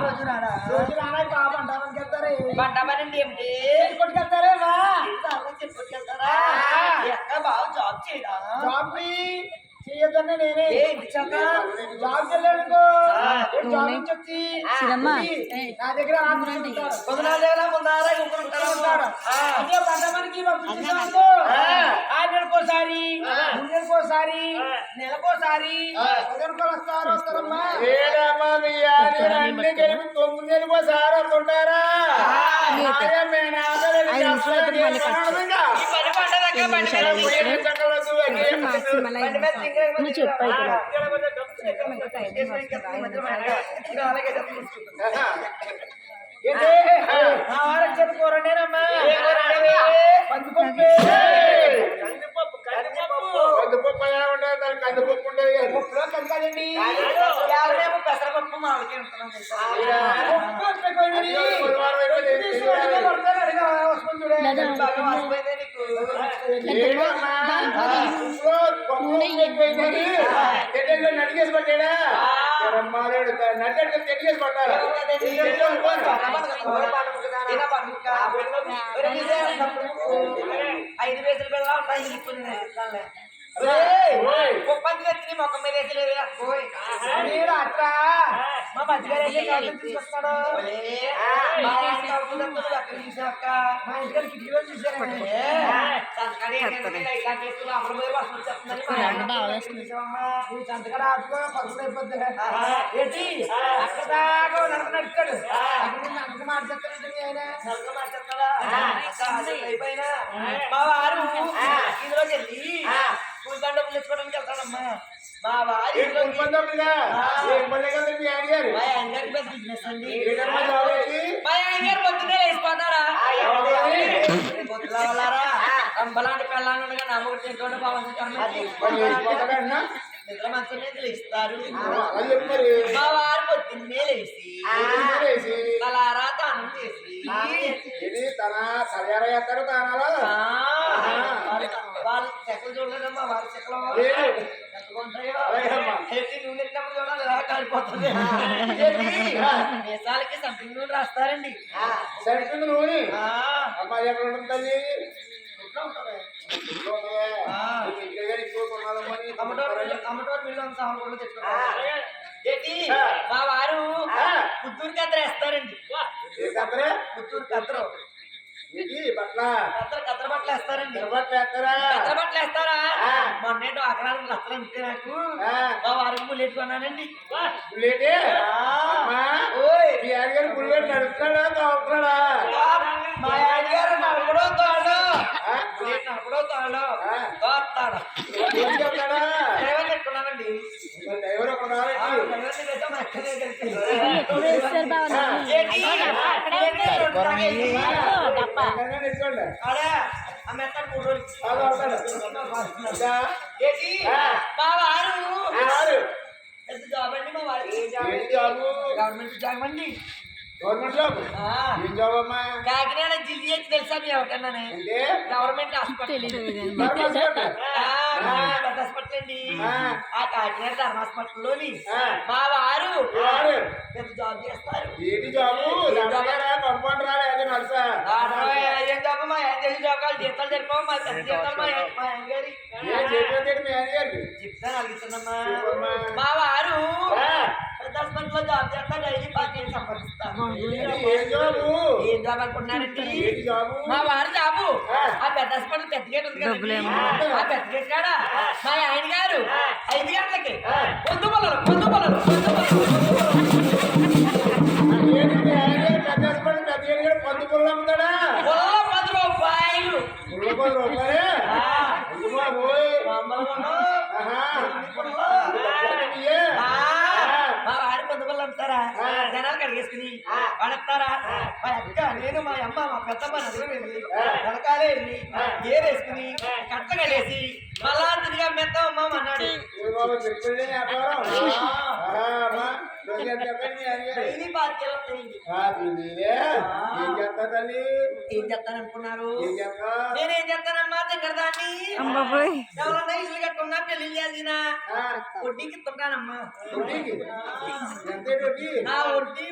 రోజు రానా బాబు అంటామని వెళ్తారే బండమనండి ఏమిటి కొట్టుకెళ్తారే మా చెప్పుకెళ్తారా ఎక్క బాబు జాబ్ చేయడా జాబ్ చేయొద్దన్న నేనే జాబ్ వెళ్ళాడుకో జాబ్ నుంచి వచ్చి నా దగ్గర పొద్దునాలేలా ముందారా ఉంటాడు అదే బండమనికి పంపించేసాడు 6 నెలకోసారి 3 నెలకోసారి నెలకోసారి వస్తారమ్మా ఏడమ్మా మీ అన్ని కలిపి 9 నెలకోసారి వస్తుంటారా చదువుకోరండేనమ్మా కందిపప్పు ఎలా ఉండదు దానికి కందిపప్పు ఉండదు పప్పులో కలకాలండి పెసరపప్పు మామిడికి నడిగేసి పట్టాడా నడ్డు తెడిగేసి పట్టాలి 5 వేసులు పిల్లలు ఉంటాయి పంచి మొక్క మీద వేసలేదు అట్లా మా మధ్యగారు తీసుకొస్తాడు అక్కడ చూసాక మా ఇంటికి కిటికీలో చూసాను సంతకాడ ఆడుకో పసుపు అయిపోద్ది ఏంటి అక్కడ దాకా నడుపుతాడు నడక మార్చేస్తాడు అయిపోయినా మా వారు ఇందులోకి వెళ్ళి పూలదండలు తెచ్చుకోవడానికి వెళ్తాడమ్మా మా వారి మా ఆయన పెద్ద బిజినెస్ అండి మా ఆయన గారు పొద్దున్నే లేచిపోతారా పొద్దులారా అంబలాంటి పెళ్ళానుగా నమ్మకం తింటుంటే నిద్ర మంచం మీద లేస్తారు మా వారు పొద్దున్నే లేచి తలారా తానం చేసి వాళ్ళు చెక్కలు చూడలేదమ్మా వారి చెక్కలు నూనె ఎట్టినప్పుడు చూడాలి ఎలా కాలిపోతుంది దేశాలకి సంపింగ్ నూనె రాస్తారండి సంపింగ్ నూనె అమ్మటోరు మిల్లు సాగులో తెచ్చుకోవాలి ఏంటి మా వారు పుత్తూరు కత్ర వేస్తారండి పుత్తూరు కత్ర కత్ర బట్టలు వేస్తారండి కత్ర బట్టలు వేస్తారా మొన్నేటో అక్కడ కత్ర అంతే నాకు మా వారికి బుల్లెట్ కొన్నానండి బుల్లెట్ నడుపుతాడా తోపుతాడా మా ఆయన గారు నడపడో తోడు బుల్లెట్ నడపడో తోడు తోస్తాడు డ్రైవర్ పెట్టుకున్నానండి జాబ్ అండి మా వారికి గవర్నమెంట్ జాబ్ అండి గవర్నమెంట్ జాబ్ ఏం జాబ్ అమ్మా కాకినాడ జిల్లా తెలుసా మీ ఎవరికన్నా గవర్నమెంట్ హాస్పిటల్ హాస్పిటల్ అండి ఆ కాకినాడ ధర్మ హాస్పిటల్లోని మా వారు పెద్ద జాబ్ చేస్తారు ఏంటి జాబు పంపండి రా నడుసా ఏం జాబ్ మా ఏం చేసి జాబ్ కాదు జీతాలు జరిపాము మా పెద్ద జీతాలు మా ఆయన గారి చెప్తాను అడుగుతున్నామ్మా మా వారు పెద్ద హాస్పిటల్లో జాబ్ చేస్తా డైలీ 5,000 సంపాదిస్తాను ఏం జాబ్ అనుకున్నారండి మా వారు జాబు ఆ పెద్ద హాస్పిటల్ పెద్ద గేట్ ఉంది కదా ఆ పెద్ద గేట్ కాడ మా ఆయన గారు 5 గంటలకి పొద్దు పొలలు మా వారి పొద్దుపల్లి అమ్ముతారా జనాలు కడిగేసుకుని పడతారా మా అక్క నేను మా అమ్మ మా పెద్దమ్మ నదులు వెళ్ళి వెనకాలే వెళ్ళి ఏరేసుకుని కట్ట కడేసి మళ్ళా తిరిగా మెత్తామమ్మ అన్నాడు రోజు ఎంత చెప్పండి డైలీ పాతికేళ్ళు వస్తాయి. ఏం చేస్తా తల్లి ఏం చెప్తాను అనుకున్నారు? ఏం చేస్తా నేనేం చెప్తానమ్మా దగ్గరదాన్ని ఎవరన్నా ఇల్లు కట్టుకున్నా పెళ్లి చేసిన వడ్డీకి ఇస్తుంటానమ్మా. వడ్డీకి? ఎంత వడ్డీ? నా వడ్డీ